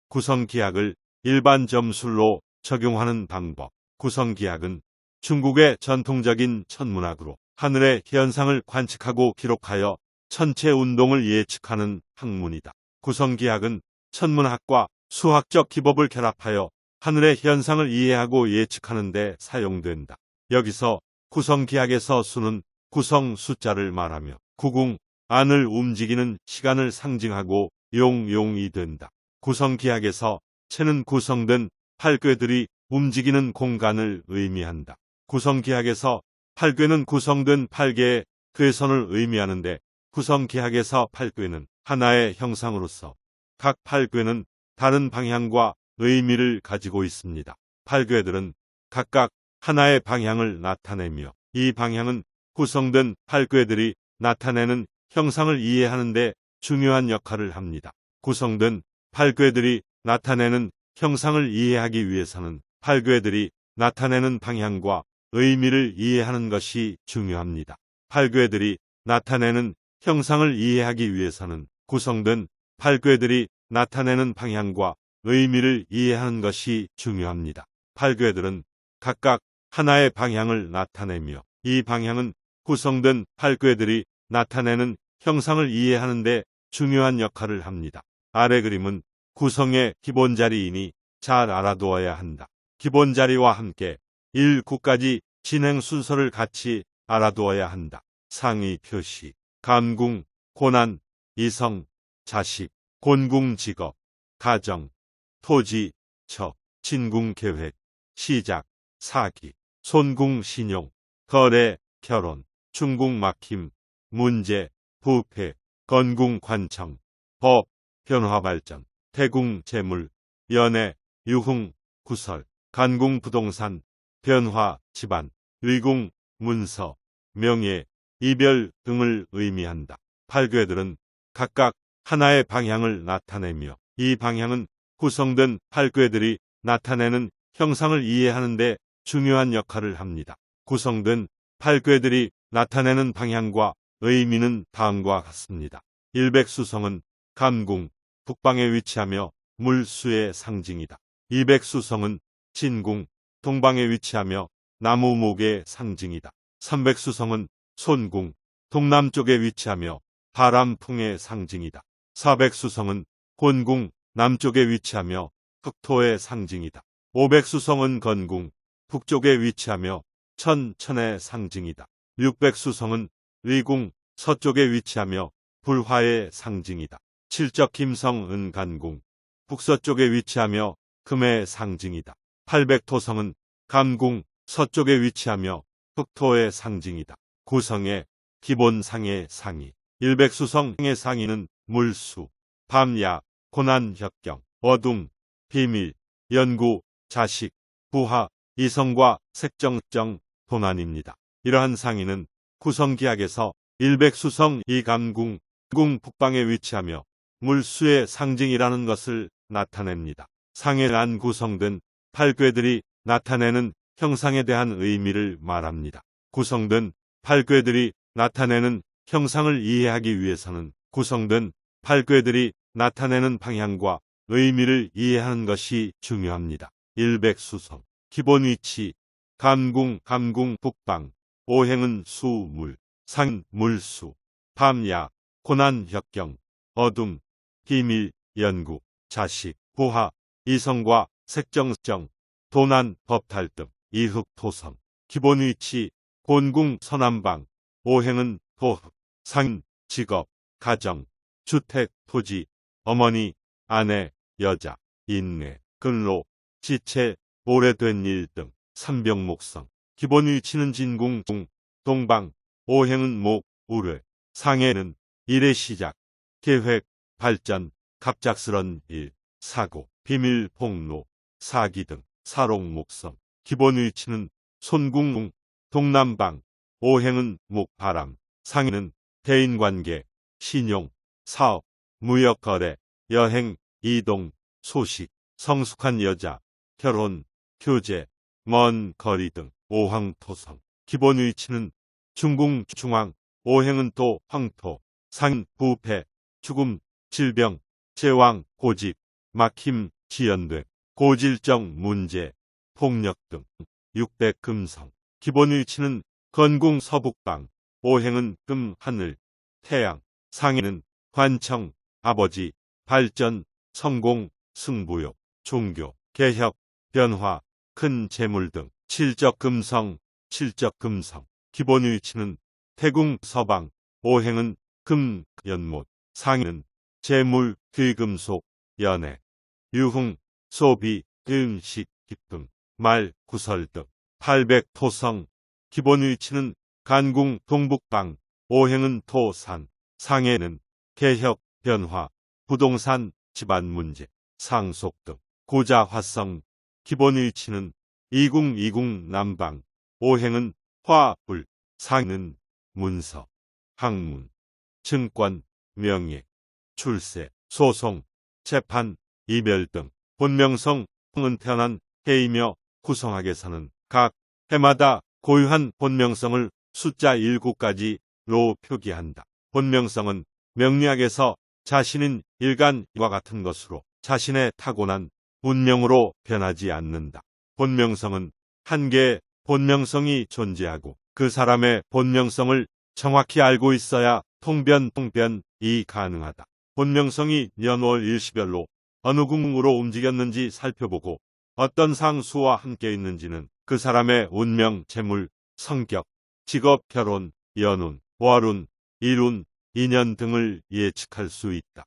구성기약을 일반 점술로 적용하는 방법. 구성기약은 중국의 전통적인 천문학으로 하늘의 현상을 관측하고 기록하여 천체 운동을 예측하는 학문이다. 구성기약은 천문학과 수학적 기법을 결합하여 하늘의 현상을 이해하고 예측하는 데 사용된다. 여기서 구성기약에서 수는 구성 숫자를 말하며 구궁 안을 움직이는 시간을 상징하고 용이 된다. 구성기약에서 체는 구성된 팔괘들이 움직이는 공간을 의미한다. 구성기약에서 팔괘는 구성된 8개의 괴선을 의미하는데 구성기약에서 팔괘는 하나의 형상으로서 각 팔괘는 다른 방향과 의미를 가지고 있습니다. 팔괘들은 각각 하나의 방향을 나타내며 이 방향은 구성된 팔괘들이 나타내는 형상을 이해하는 데 중요한 역할을 합니다. 구성된 팔괘들이 나타내는 형상을 이해하기 위해서는 팔괘들이 나타내는 방향과 의미를 이해하는 것이 중요합니다. 팔괘들이 나타내는 형상을 이해하기 위해서는 구성된 팔괘들이 나타내는 방향과 의미를 이해하는 것이 중요합니다. 팔괘들은 각각 하나의 방향을 나타내며 이 방향은 구성된 팔괘들이 나타내는 형상을 이해하는 데 중요한 역할을 합니다. 아래 그림은 구성의 기본자리이니 잘 알아두어야 한다. 기본자리와 함께 1, 9까지 진행 순서를 같이 알아두어야 한다. 상위 표시, 감궁, 고난, 이성, 자식, 곤궁 직업, 가정, 토지, 척, 진궁 계획, 시작, 사기, 손궁 신용, 거래, 결혼, 중궁 막힘, 문제, 부패, 건궁 관청, 법, 변화 발전, 태궁 재물, 연애, 유흥, 구설, 간궁 부동산, 변화, 집안, 의궁, 문서, 명예, 이별 등을 의미한다. 팔괘들은 각각 하나의 방향을 나타내며 이 방향은 구성된 팔괘들이 나타내는 형상을 이해하는 데 중요한 역할을 합니다. 구성된 팔괘들이 나타내는 방향과 의미는 다음과 같습니다. 일백수성은 감궁, 북방에 위치하며 물수의 상징이다. 이백수성은 진궁, 동방에 위치하며 나무목의 상징이다. 삼백수성은 손궁, 동남쪽에 위치하며 바람풍의 상징이다. 사백수성은 곤궁, 남쪽에 위치하며 흑토의 상징이다. 오백수성은 건궁, 북쪽에 위치하며 천의 상징이다. 육백수성은 의궁, 서쪽에 위치하며 불화의 상징이다. 칠적김성은 간궁, 북서쪽에 위치하며 금의 상징이다. 팔백토성은 감궁, 서쪽에 위치하며 흑토의 상징이다. 구성의 기본상의 상이, 일백수성의 상의는 물수, 밤야, 고난, 혁경, 어둠, 비밀, 연구, 자식, 부하, 이성과 색정정, 도난입니다. 이러한 상의는 구성기약에서 일백수성 이감궁, 궁 북방에 위치하며 물수의 상징이라는 것을 나타냅니다. 상에 안 구성된 팔괘들이 나타내는 형상에 대한 의미를 말합니다. 구성된 팔괘들이 나타내는 형상을 이해하기 위해서는 구성된 팔괘들이 나타내는 방향과 의미를 이해하는 것이 중요합니다. 일백수성, 기본위치, 감궁, 북방, 오행은 수, 물, 상, 물수, 밤야, 고난, 혁경, 어둠, 비밀, 연구, 자식, 부하, 이성과 색정정, 도난, 법탈 등, 이흑, 토성, 기본위치, 곤궁, 서남방, 오행은 도흑, 상, 직업, 가정, 주택, 토지, 어머니, 아내, 여자, 인내, 근로, 지체, 오래된 일 등, 삼병목성, 기본위치는 진궁, 중, 동방, 오행은 목, 우뢰, 상해는 일의 시작, 계획, 발전, 갑작스런 일, 사고, 비밀, 폭로, 사기 등, 사록목성, 기본위치는 손궁, 동남방, 오행은 목, 바람, 상해는 대인관계, 신용, 사업, 무역거래, 여행, 이동, 소식, 성숙한 여자, 결혼, 교제, 먼 거리 등, 오황토성, 기본위치는 중궁, 중황, 오행은 또, 황토, 상, 부패, 죽음, 질병, 제왕, 고집, 막힘, 지연됨, 고질적 문제, 폭력 등. 600 금성. 기본 위치는 건궁 서북방, 오행은 금 하늘, 태양, 상해는 관청, 아버지, 발전, 성공, 승부욕, 종교, 개혁, 변화, 큰 재물 등. 칠적 금성. 칠적 금성. 기본 위치는 태궁 서방, 오행은 금, 연못, 상해는 재물, 귀금속, 연애, 유흥, 소비, 음식, 기쁨, 말, 구설 등. 800 토성. 기본 위치는 간궁 동북방, 오행은 토, 산, 상해는 개혁, 변화, 부동산, 집안 문제, 상속 등. 고자 화성. 기본 위치는 이궁 남방, 오행은 화, 불, 상해는 문서, 학문, 증권, 명예, 출세, 소송, 재판, 이별 등. 본명성. 은 태어난 해이며 구성학에서는 각 해마다 고유한 본명성을 숫자 7가지로 표기한다. 본명성은 명리학에서 자신인 일간과 같은 것으로 자신의 타고난 운명으로 변하지 않는다. 본명성은 한 개의 본명성이 존재하고 그 사람의 본명성을 정확히 알고 있어야 통변이 가능하다. 본명성이 년월 일시별로 어느 궁으로 움직였는지 살펴보고 어떤 상수와 함께 있는지는 그 사람의 운명, 재물, 성격, 직업, 결혼, 연운, 월운, 일운, 인연 등을 예측할 수 있다.